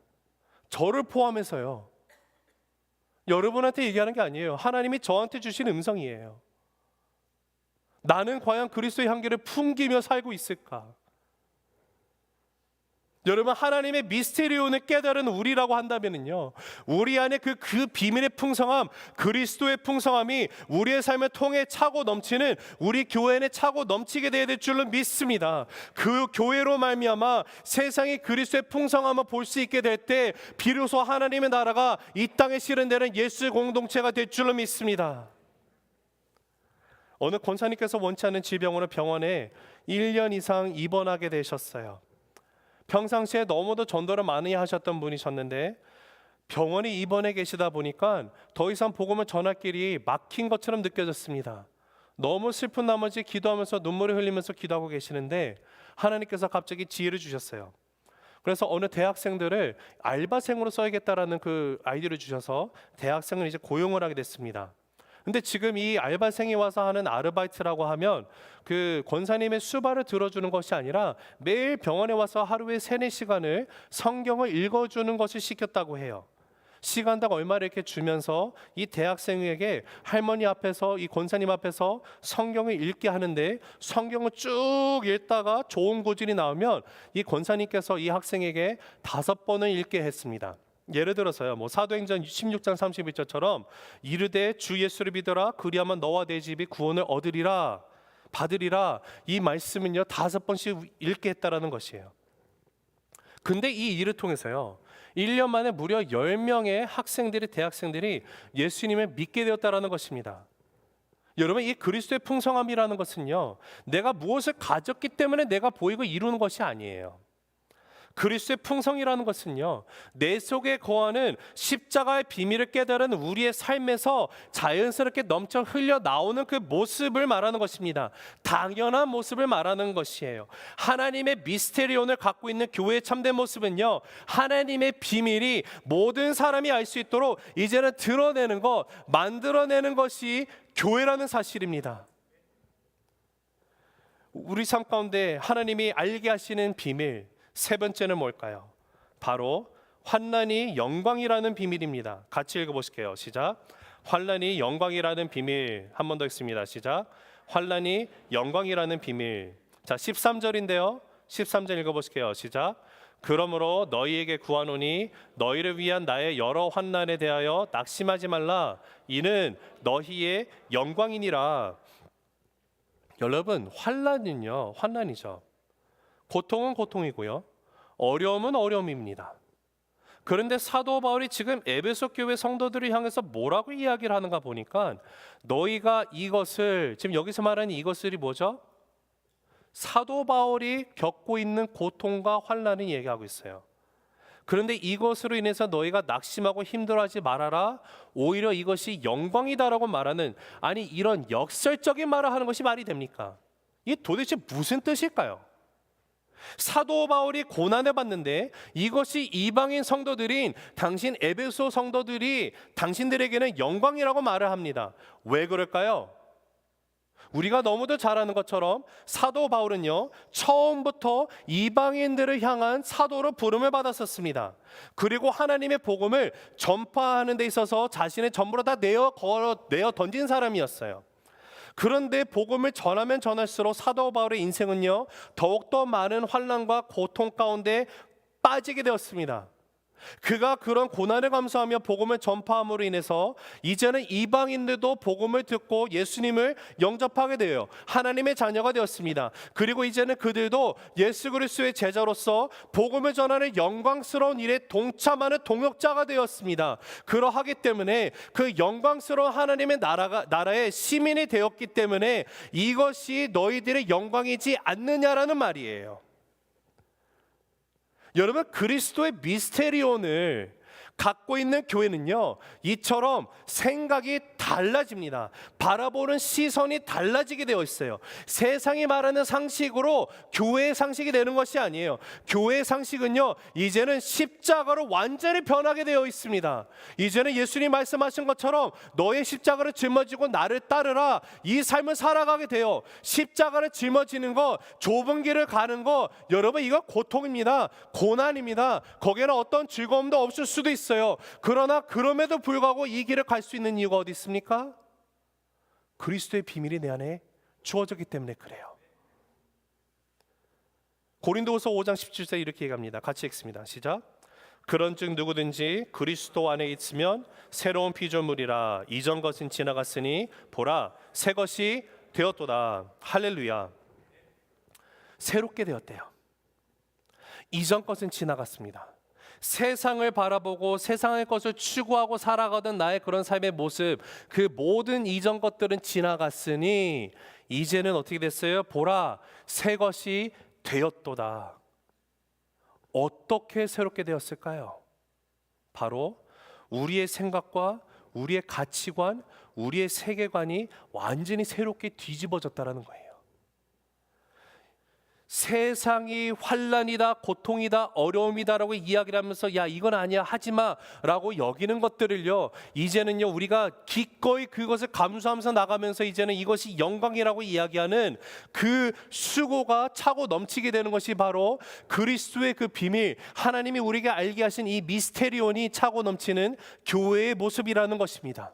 저를 포함해서요, 여러분한테 얘기하는 게 아니에요. 하나님이 저한테 주신 음성이에요. 나는 과연 그리스도의 향기를 풍기며 살고 있을까? 여러분, 하나님의 미스테리온을 깨달은 우리라고 한다면요, 우리 안에 그 비밀의 풍성함, 그리스도의 풍성함이 우리의 삶을 통해 차고 넘치는 우리 교회 안에 차고 넘치게 되어야 될 줄로 믿습니다. 그 교회로 말미암아 세상이 그리스도의 풍성함을 볼 수 있게 될 때 비로소 하나님의 나라가 이 땅에 실현되는 예수 공동체가 될 줄로 믿습니다. 어느 권사님께서 원치 않은 질병으로 병원에 1년 이상 입원하게 되셨어요. 평상시에 너무도 전도를 많이 하셨던 분이셨는데 병원에 입원해 계시다 보니까 더 이상 복음을 전할 길이 막힌 것처럼 느껴졌습니다. 너무 슬픈 나머지 기도하면서 눈물을 흘리면서 기도하고 계시는데 하나님께서 갑자기 지혜를 주셨어요. 그래서 어느 대학생들을 알바생으로 써야겠다라는 그 아이디어를 주셔서 대학생을 이제 고용을 하게 됐습니다. 근데 지금 이 알바생이 와서 하는 아르바이트라고 하면 그 권사님의 수발을 들어주는 것이 아니라 매일 병원에 와서 하루에 3-4시간을 성경을 읽어주는 것을 시켰다고 해요. 시간당 얼마를 이렇게 주면서 이 대학생에게 할머니 앞에서 이 권사님 앞에서 성경을 읽게 하는데 성경을 쭉 읽다가 좋은 구절이 나오면 이 권사님께서 이 학생에게 5번을 읽게 했습니다. 예를 들어서요, 사도행전 16장 31절처럼 이르되 주 예수를 믿어라 그리하면 너와 내 집이 구원을 얻으리라 받으리라, 이 말씀은요 5번씩 읽게 했다라는 것이에요. 근데 이 일을 통해서요 1년 만에 무려 10명의 학생들이 대학생들이 예수님을 믿게 되었다라는 것입니다. 여러분, 이 그리스도의 풍성함이라는 것은요 내가 무엇을 가졌기 때문에 내가 보이고 이루는 것이 아니에요. 그리스도의 풍성이라는 것은요 내 속에 거하는 십자가의 비밀을 깨달은 우리의 삶에서 자연스럽게 넘쳐 흘려 나오는 그 모습을 말하는 것입니다. 당연한 모습을 말하는 것이에요. 하나님의 미스테리온을 갖고 있는 교회의 참된 모습은요 하나님의 비밀이 모든 사람이 알 수 있도록 이제는 드러내는 것, 만들어내는 것이 교회라는 사실입니다. 우리 삶 가운데 하나님이 알게 하시는 비밀, 세 번째는 뭘까요? 바로 환난이 영광이라는 비밀입니다. 같이 읽어보실게요. 시작. 환난이 영광이라는 비밀. 한 번 더 읽습니다. 시작. 환난이 영광이라는 비밀. 자, 13절인데요 13절 읽어보실게요. 시작. 그러므로 너희에게 구하노니 너희를 위한 나의 여러 환난에 대하여 낙심하지 말라. 이는 너희의 영광이니라. 여러분, 환난은요 환난이죠. 고통은 고통이고요 어려움은 어려움입니다. 그런데 사도 바울이 지금 에베소 교회 성도들을 향해서 뭐라고 이야기를 하는가 보니까 너희가 이것을, 지금 여기서 말하는 이것들이 뭐죠? 사도 바울이 겪고 있는 고통과 환난을 얘기하고 있어요. 그런데 이것으로 인해서 너희가 낙심하고 힘들어하지 말아라. 오히려 이것이 영광이다라고 말하는, 아니 이런 역설적인 말을 하는 것이 말이 됩니까? 이게 도대체 무슨 뜻일까요? 사도 바울이 고난을 받는데 이것이 이방인 성도들인 당신 에베소 성도들이 당신들에게는 영광이라고 말을 합니다. 왜 그럴까요? 우리가 너무도 잘 아는 것처럼 사도 바울은요 처음부터 이방인들을 향한 사도로 부름을 받았었습니다. 그리고 하나님의 복음을 전파하는 데 있어서 자신의 전부를 다 내어 던진 사람이었어요. 그런데 복음을 전하면 전할수록 사도 바울의 인생은요 더욱더 많은 환난과 고통 가운데 빠지게 되었습니다. 그가 그런 고난을 감수하며 복음을 전파함으로 인해서 이제는 이방인들도 복음을 듣고 예수님을 영접하게 되어요. 하나님의 자녀가 되었습니다. 그리고 이제는 그들도 예수 그리스도의 제자로서 복음을 전하는 영광스러운 일에 동참하는 동역자가 되었습니다. 그러하기 때문에 그 영광스러운 하나님의 나라의 시민이 되었기 때문에 이것이 너희들의 영광이지 않느냐라는 말이에요. 여러분, 그리스도의 미스테리온을 갖고 있는 교회는요 이처럼 생각이 달라집니다. 바라보는 시선이 달라지게 되어 있어요. 세상이 말하는 상식으로 교회의 상식이 되는 것이 아니에요. 교회의 상식은요 이제는 십자가로 완전히 변하게 되어 있습니다. 이제는 예수님 말씀하신 것처럼 너의 십자가를 짊어지고 나를 따르라, 이 삶을 살아가게 돼요. 십자가를 짊어지는 것, 좁은 길을 가는 것, 여러분 이거 고통입니다. 고난입니다. 거기에는 어떤 즐거움도 없을 수도 있어요. 그러나 그럼에도 불구하고 이 길을 갈 수 있는 이유가 어디 있습니까? 그리스도의 비밀이 내 안에 주어졌기 때문에 그래요. 고린도후서 5장 17절 이렇게 얘기합니다. 같이 읽습니다. 시작. 그런즉 누구든지 그리스도 안에 있으면 새로운 피조물이라. 이전 것은 지나갔으니 보라 새 것이 되었도다. 할렐루야. 새롭게 되었대요. 이전 것은 지나갔습니다. 세상을 바라보고 세상의 것을 추구하고 살아가던 나의 그런 삶의 모습, 그 모든 이전 것들은 지나갔으니 이제는 어떻게 됐어요? 보라, 새 것이 되었도다. 어떻게 새롭게 되었을까요? 바로 우리의 생각과 우리의 가치관, 우리의 세계관이 완전히 새롭게 뒤집어졌다라는 거예요. 세상이 환난이다, 고통이다, 어려움이다라고 이야기를 하면서 야 이건 아니야 하지마 라고 여기는 것들을요, 이제는요 우리가 기꺼이 그것을 감수하면서 나가면서 이제는 이것이 영광이라고 이야기하는 그 수고가 차고 넘치게 되는 것이 바로 그리스도의 그 비밀, 하나님이 우리에게 알게 하신 이 미스테리온이 차고 넘치는 교회의 모습이라는 것입니다.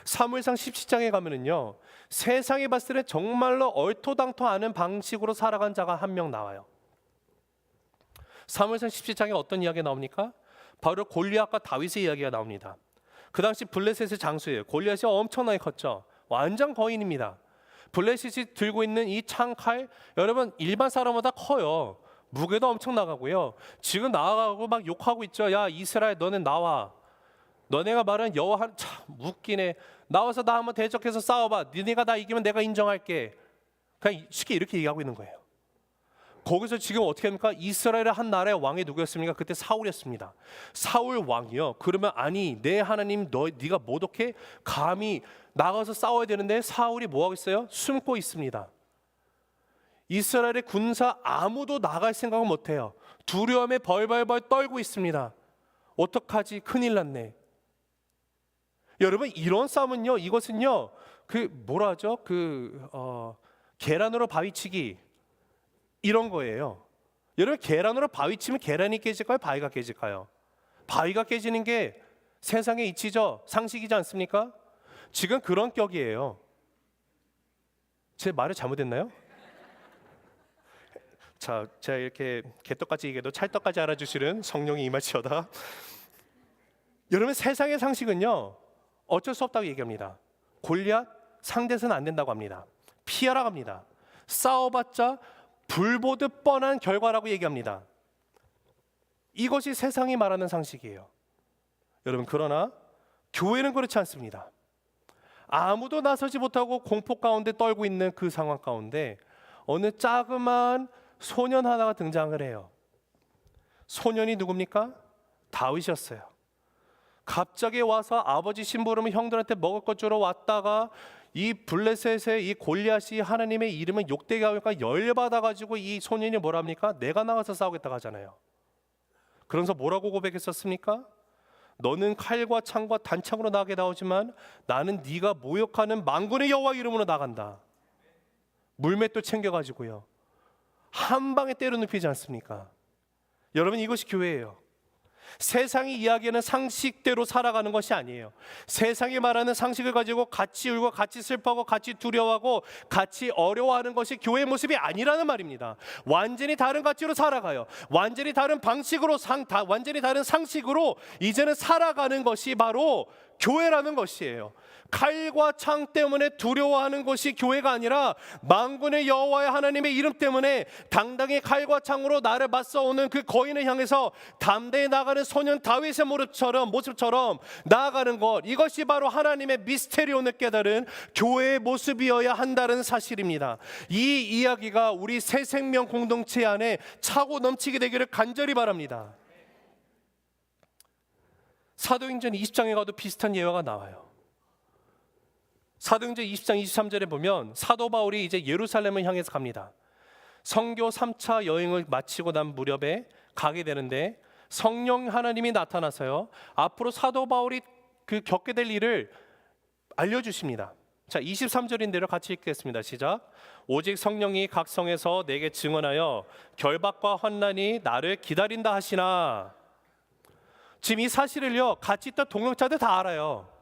사무엘상 17장에 가면은요, 세상에 봤을 때 정말로 얼토당토 않은 방식으로 살아간 자가 한 명 나와요. 사무엘상 17장에 어떤 이야기가 나옵니까? 바로 골리앗과 다윗의 이야기가 나옵니다. 그 당시 블레셋의 장수예요. 골리앗이 엄청나게 컸죠. 완전 거인입니다. 블레셋이 들고 있는 이 창칼, 여러분 일반 사람보다 커요. 무게도 엄청 나가고요. 지금 나가고 막 욕하고 있죠. 야 이스라엘 너는 나와. 너네가 말하는 여호와 참 웃기네. 나와서 나 한번 대적해서 싸워봐. 니네가 나 이기면 내가 인정할게. 그냥 쉽게 이렇게 얘기하고 있는 거예요. 거기서 지금 어떻게 합니까? 이스라엘의 한 나라의 왕이 누구였습니까? 그때 사울이었습니다. 사울 왕이요. 그러면 아니 내 하나님 네가 뭐 어떻게 감히 나가서 싸워야 되는데 사울이 뭐 하고 있어요? 숨고 있습니다. 이스라엘의 군사 아무도 나갈 생각은 못해요. 두려움에 벌벌벌 떨고 있습니다. 어떡하지? 큰일 났네. 여러분 이런 싸움은요, 이것은요 그 뭐라 하죠? 계란으로 바위치기 이런 거예요. 여러분 계란으로 바위치면 계란이 깨질까요? 바위가 깨질까요? 바위가 깨지는 게 세상의 이치죠. 상식이지 않습니까? 지금 그런 격이에요. 제 말을 잘못했나요? 자, 제가 이렇게 개떡같이 얘기해도 찰떡까지 알아주시는 성령이 임하시어다. 여러분 세상의 상식은요 어쩔 수 없다고 얘기합니다. 골리앗 상대서는 안 된다고 합니다. 피하라고 합니다. 싸워봤자 불보듯 뻔한 결과라고 얘기합니다. 이것이 세상이 말하는 상식이에요. 여러분 그러나 교회는 그렇지 않습니다. 아무도 나서지 못하고 공포 가운데 떨고 있는 그 상황 가운데 어느 자그마한 소년 하나가 등장을 해요. 소년이 누굽니까? 다윗이었어요. 갑자기 와서 아버지 심부름을 형들한테 먹을 것 주러 왔다가 이 블레셋의 이 골리앗이 하나님의 이름을 욕되게 하니까 열받아가지고 이 소년이 뭐라 합니까? 내가 나가서 싸우겠다고 하잖아요. 그러면서 뭐라고 고백했었습니까? 너는 칼과 창과 단창으로 나가게 나오지만 나는 네가 모욕하는 만군의 여호와 이름으로 나간다. 물맷도 챙겨가지고요. 한 방에 때려 눕히지 않습니까? 여러분 이것이 교회예요. 세상이 이야기하는 상식대로 살아가는 것이 아니에요. 세상이 말하는 상식을 가지고 같이 울고 같이 슬퍼하고 같이 두려워하고 같이 어려워하는 것이 교회의 모습이 아니라는 말입니다. 완전히 다른 가치로 살아가요. 완전히 다른 방식으로 완전히 다른 상식으로 이제는 살아가는 것이 바로 교회라는 것이에요. 칼과 창 때문에 두려워하는 것이 교회가 아니라 만군의 여호와의 하나님의 이름 때문에 당당히 칼과 창으로 나를 맞서오는 그 거인을 향해서 담대히 나가는 소년 다윗의 모습처럼 나아가는 것, 이것이 바로 하나님의 미스테리온을 깨달은 교회의 모습이어야 한다는 사실입니다. 이 이야기가 우리 새 생명 공동체 안에 차고 넘치게 되기를 간절히 바랍니다. 사도행전 20장에 가도 비슷한 예화가 나와요. 사도행전 20장 23절에 보면 사도 바울이 이제 예루살렘을 향해서 갑니다. 선교 3차 여행을 마치고 난 무렵에 가게 되는데 성령 하나님이 나타나서요 앞으로 사도 바울이 그 겪게 될 일을 알려주십니다. 자 23절인데요 같이 읽겠습니다. 시작. 오직 성령이 각 성에서 내게 증언하여 결박과 환난이 나를 기다린다 하시나. 지금 이 사실을요 같이 있던 동역자들 다 알아요.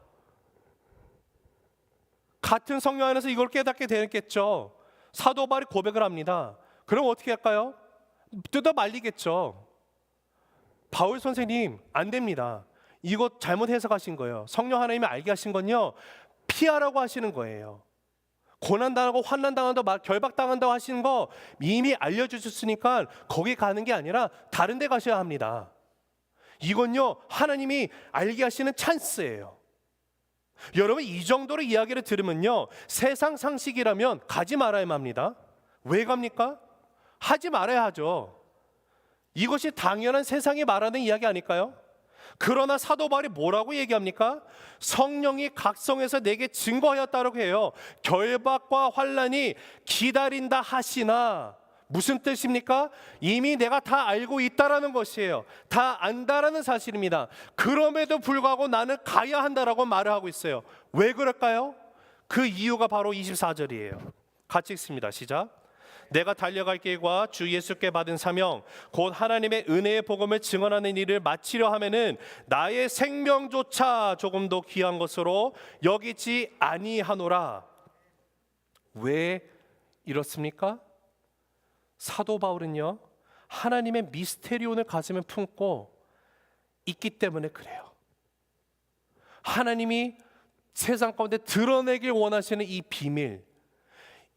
같은 성령 안에서 이걸 깨닫게 되겠죠. 사도 바울이 고백을 합니다. 그럼 어떻게 할까요? 뜯어 말리겠죠. 바울 선생님 안 됩니다. 이거 잘못 해석하신 거예요. 성령 하나님이 알게 하신 건요 피하라고 하시는 거예요. 고난당하고 환난당한다고 결박당한다고 하시는 거 이미 알려주셨으니까 거기 가는 게 아니라 다른 데 가셔야 합니다. 이건요, 하나님이 알게 하시는 찬스예요. 여러분, 이 정도로 이야기를 들으면요, 세상 상식이라면 가지 말아야 합니다. 왜 갑니까? 하지 말아야 하죠. 이것이 당연한 세상이 말하는 이야기 아닐까요? 그러나 사도 바울이 뭐라고 얘기합니까? 성령이 각성해서 내게 증거하였다라고 해요. 결박과 환난이 기다린다 하시나, 무슨 뜻입니까? 이미 내가 다 알고 있다라는 것이에요. 다 안다라는 사실입니다. 그럼에도 불구하고 나는 가야 한다라고 말을 하고 있어요. 왜 그럴까요? 그 이유가 바로 24절이에요. 같이 읽습니다. 시작. 내가 달려갈 길과 주 예수께 받은 사명 곧 하나님의 은혜의 복음을 증언하는 일을 마치려 하면은 나의 생명조차 조금 더 귀한 것으로 여기지 아니하노라. 왜 이렇습니까? 사도 바울은요, 하나님의 미스테리온을 가슴에 품고 있기 때문에 그래요. 하나님이 세상 가운데 드러내길 원하시는 이 비밀,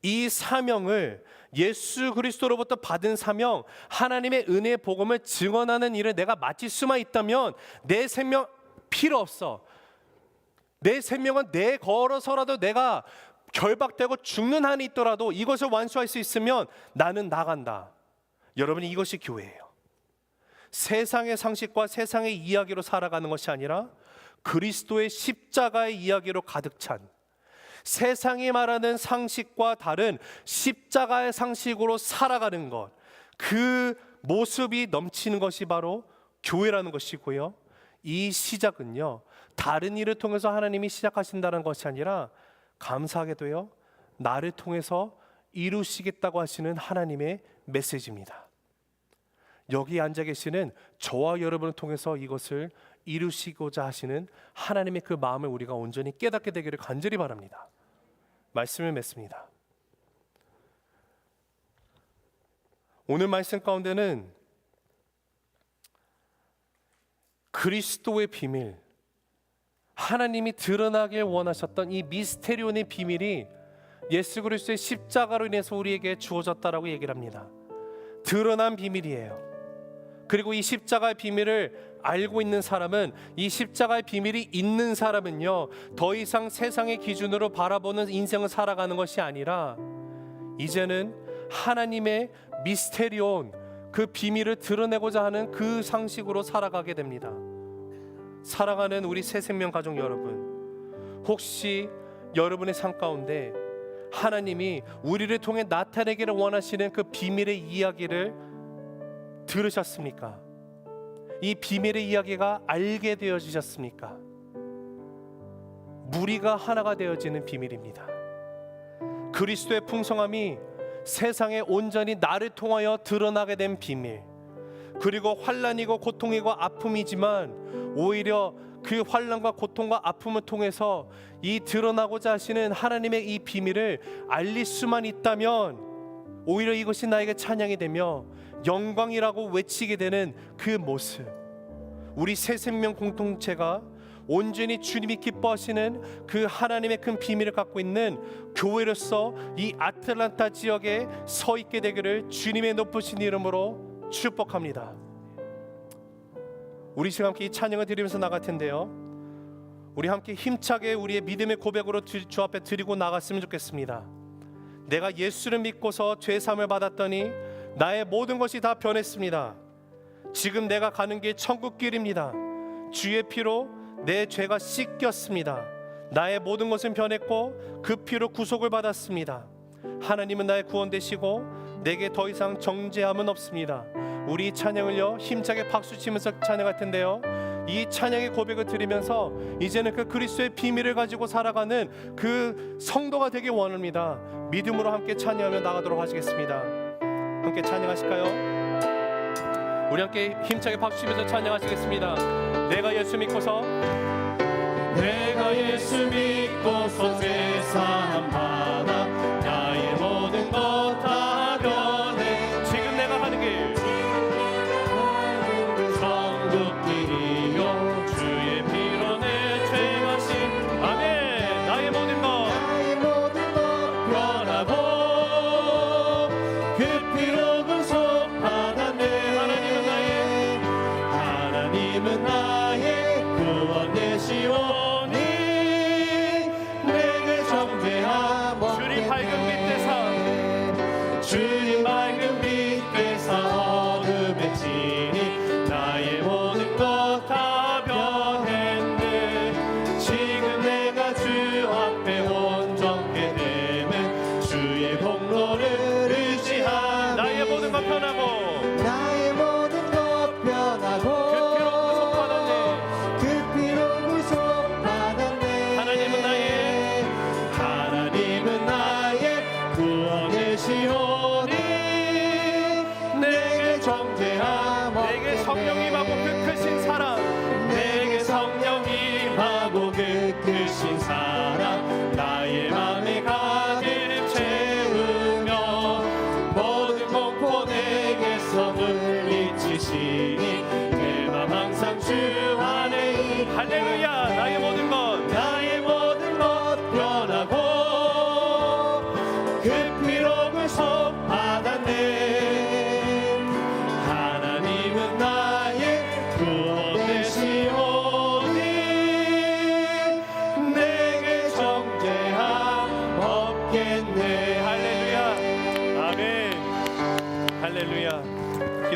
이 사명을, 예수 그리스도로부터 받은 사명, 하나님의 은혜의 복음을 증언하는 일을 내가 마칠 수만 있다면 내 생명 필요 없어. 내 생명은 내 걸어서라도 내가 결박되고 죽는 한이 있더라도 이것을 완수할 수 있으면 나는 나간다. 여러분, 이것이 교회예요. 세상의 상식과 세상의 이야기로 살아가는 것이 아니라 그리스도의 십자가의 이야기로 가득 찬, 세상이 말하는 상식과 다른 십자가의 상식으로 살아가는 것, 그 모습이 넘치는 것이 바로 교회라는 것이고요. 이 시작은요, 다른 일을 통해서 하나님이 시작하신다는 것이 아니라 감사하게도요, 나를 통해서 이루시겠다고 하시는 하나님의 메시지입니다. 여기 앉아 계시는 저와 여러분을 통해서 이것을 이루시고자 하시는 하나님의 그 마음을 우리가 온전히 깨닫게 되기를 간절히 바랍니다. 말씀을 맺습니다. 오늘 말씀 가운데는 그리스도의 비밀, 하나님이 드러나길 원하셨던 이 미스테리온의 비밀이 예수 그리스도의 십자가로 인해서 우리에게 주어졌다라고 얘기를 합니다. 드러난 비밀이에요. 그리고 이 십자가의 비밀을 알고 있는 사람은, 이 십자가의 비밀이 있는 사람은요, 더 이상 세상의 기준으로 바라보는 인생을 살아가는 것이 아니라 이제는 하나님의 미스테리온, 그 비밀을 드러내고자 하는 그 상식으로 살아가게 됩니다. 사랑하는 우리 새생명 가족 여러분, 혹시 여러분의 삶 가운데 하나님이 우리를 통해 나타내기를 원하시는 그 비밀의 이야기를 들으셨습니까? 이 비밀의 이야기가 알게 되어지셨습니까? 무리가 하나가 되어지는 비밀입니다. 그리스도의 풍성함이 세상에 온전히 나를 통하여 드러나게 된 비밀, 그리고 환난이고 고통이고 아픔이지만 오히려 그 환난과 고통과 아픔을 통해서 이 드러나고자 하시는 하나님의 이 비밀을 알릴 수만 있다면 오히려 이것이 나에게 찬양이 되며 영광이라고 외치게 되는 그 모습, 우리 새생명 공동체가 온전히 주님이 기뻐하시는 그 하나님의 큰 비밀을 갖고 있는 교회로서 이 아틀란타 지역에 서 있게 되기를 주님의 높으신 이름으로 축복합니다. 우리 지금 함께 이 찬양을 드리면서 나갈 텐데요, 우리 함께 힘차게 우리의 믿음의 고백으로 주 앞에 드리고 나갔으면 좋겠습니다. 내가 예수를 믿고서 죄사함을 받았더니 나의 모든 것이 다 변했습니다. 지금 내가 가는 길 천국길입니다. 주의 피로 내 죄가 씻겼습니다. 나의 모든 것은 변했고 그 피로 구속을 받았습니다. 하나님은 나의 구원 되시고 내게 더 이상 정죄함은 없습니다. 우리 찬양을요 힘차게 박수치면서 찬양할 텐데요, 이 찬양의 고백을 드리면서 이제는 그 그리스도의 비밀을 가지고 살아가는 그 성도가 되길 원합니다. 믿음으로 함께 찬양하며 나가도록 하시겠습니다. 함께 찬양하실까요? 우리 함께 힘차게 박수치면서 찬양하시겠습니다. 내가 예수 믿고서, 내가 예수 믿고서 죄사함 받아 나의 모든 것 다 변해. 지금 내가 가는 길 천국길이요 주의 피로 내 죄가 씻. 아멘. 나의 모든 것 변하고 그 피로 구속받았네. 하나님은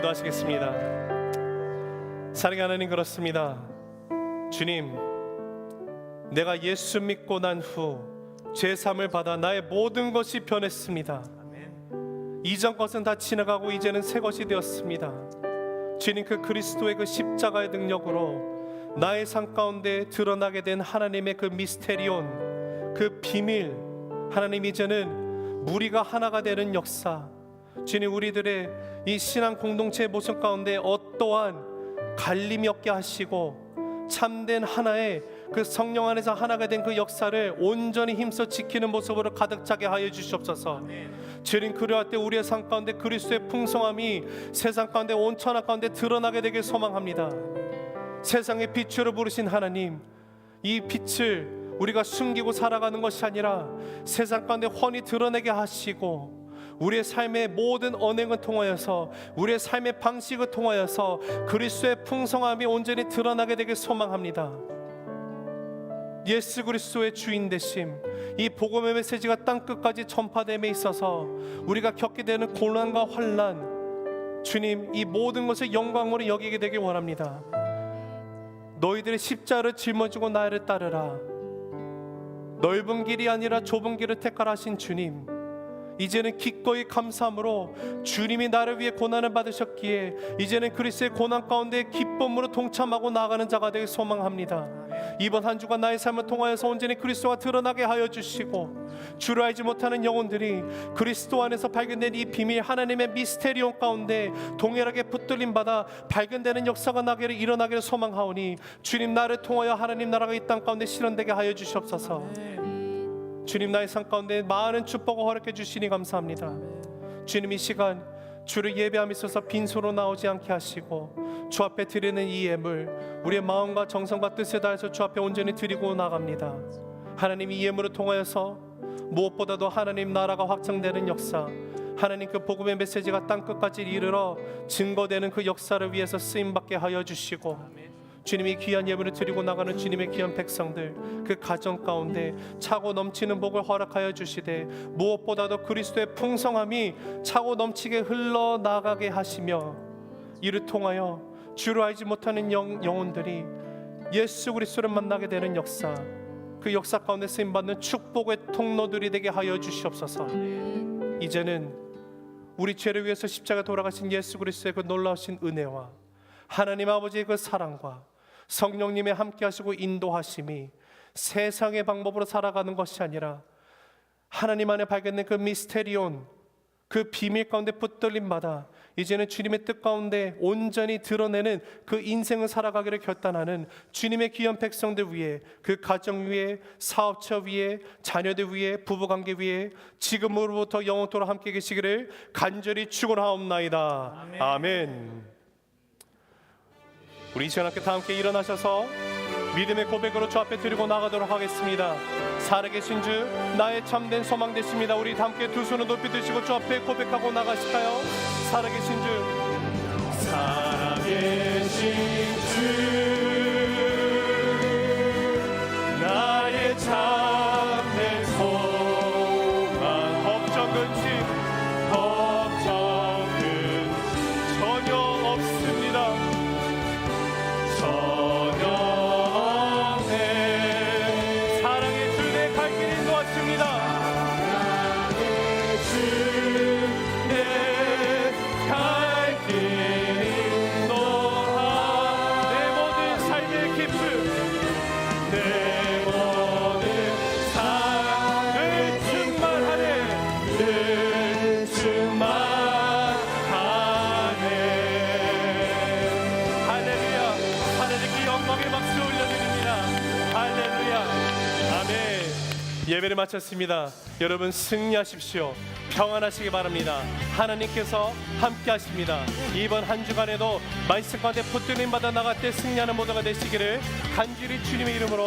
기도하시겠습니다. 사랑하는 하나님, 그렇습니다. 주님, 내가 예수 믿고 난 후 죄사함을 받아 나의 모든 것이 변했습니다. 이전 것은 다 지나가고 이제는 새 것이 되었습니다. 주님, 그 그리스도의 그 십자가의 능력으로 나의 삶 가운데 드러나게 된 하나님의 그 미스테리온, 그 비밀, 하나님, 이제는 무리가 하나가 되는 역사, 주님, 우리들의 이 신앙 공동체의 모습 가운데 어떠한 갈림이 없게 하시고 참된 하나의 그 성령 안에서 하나가 된 그 역사를 온전히 힘써 지키는 모습으로 가득 차게 하여 주시옵소서. 주님, 그러할 때 우리의 삶 가운데 그리스도의 풍성함이 세상 가운데 온 천하 가운데 드러나게 되길 소망합니다. 세상의 빛으로 부르신 하나님, 이 빛을 우리가 숨기고 살아가는 것이 아니라 세상 가운데 훤히 드러내게 하시고 우리의 삶의 모든 언행을 통하여서, 우리의 삶의 방식을 통하여서 그리스도의 풍성함이 온전히 드러나게 되길 소망합니다. 예수 그리스도의 주인 되심, 이 복음의 메시지가 땅끝까지 전파됨에 있어서 우리가 겪게 되는 고난과 환난, 주님, 이 모든 것을 영광으로 여기게 되길 원합니다. 너희들의 십자를 짊어지고 나를 따르라. 넓은 길이 아니라 좁은 길을 택하라 하신 주님, 이제는 기꺼이 감사함으로 주님이 나를 위해 고난을 받으셨기에 이제는 그리스도의 고난 가운데 기쁨으로 동참하고 나가는 자가 되길 소망합니다. 이번 한 주간 나의 삶을 통하여서 온전히 그리스도가 드러나게 하여 주시고, 주를 알지 못하는 영혼들이 그리스도 안에서 발견된 이 비밀, 하나님의 미스테리온 가운데 동일하게 붙들림 받아 발견되는 역사가 나기를 일어나기를 소망하오니, 주님, 나를 통하여 하나님 나라가 이 땅 가운데 실현되게 하여 주시옵소서. 주님, 나의 삶 가운데 많은 축복을 허락해 주시니 감사합니다. 주님, 이 시간 주를 예배함에 있어서 빈소로 나오지 않게 하시고 주 앞에 드리는 이 예물, 우리의 마음과 정성과 뜻에 다해서 주 앞에 온전히 드리고 나갑니다. 하나님, 이 예물을 통하여서 무엇보다도 하나님 나라가 확장되는 역사, 하나님 그 복음의 메시지가 땅끝까지 이르러 증거되는 그 역사를 위해서 쓰임받게 하여 주시고, 주님이 귀한 예물을 드리고 나가는 주님의 귀한 백성들, 그 가정 가운데 차고 넘치는 복을 허락하여 주시되 무엇보다도 그리스도의 풍성함이 차고 넘치게 흘러나가게 하시며, 이를 통하여 주를 알지 못하는 영혼들이 예수 그리스도를 만나게 되는 역사, 그 역사 가운데 쓰임받는 축복의 통로들이 되게 하여 주시옵소서. 이제는 우리 죄를 위해서 십자가 돌아가신 예수 그리스도의 그 놀라우신 은혜와 하나님 아버지의 그 사랑과 성령님의 함께 하시고 인도하심이 세상의 방법으로 살아가는 것이 아니라 하나님 안에 발견된 그 미스테리온, 그 비밀 가운데 붙들림마다 이제는 주님의 뜻 가운데 온전히 드러내는 그 인생을 살아가기를 결단하는 주님의 귀한 백성들 위해, 그 가정 위에, 사업처 위에, 자녀들 위에, 부부관계 위에 지금으로부터 영원토록 함께 계시기를 간절히 축원하옵나이다. 아멘. 아멘. 우리 이 시간 다 함께 일어나셔서 믿음의 고백으로 주 앞에 드리고 나가도록 하겠습니다. 살아계신 주, 나의 참된 소망 되십니다. 우리 다 함께 두 손을 높이 드시고 주 앞에 고백하고 나가실까요? 살아계신 주, 살아계신 주, 나의 참된 소망, 걱정 근심 전혀 없습니다. 예배를 마쳤습니다. 여러분 승리하십시오. 평안하시기 바랍니다. 하나님께서 함께 하십니다. 이번 한 주간에도 말씀 가운데 붙들림 받아 나갈 때 승리하는 모두가 되시기를 간절히 주님의 이름으로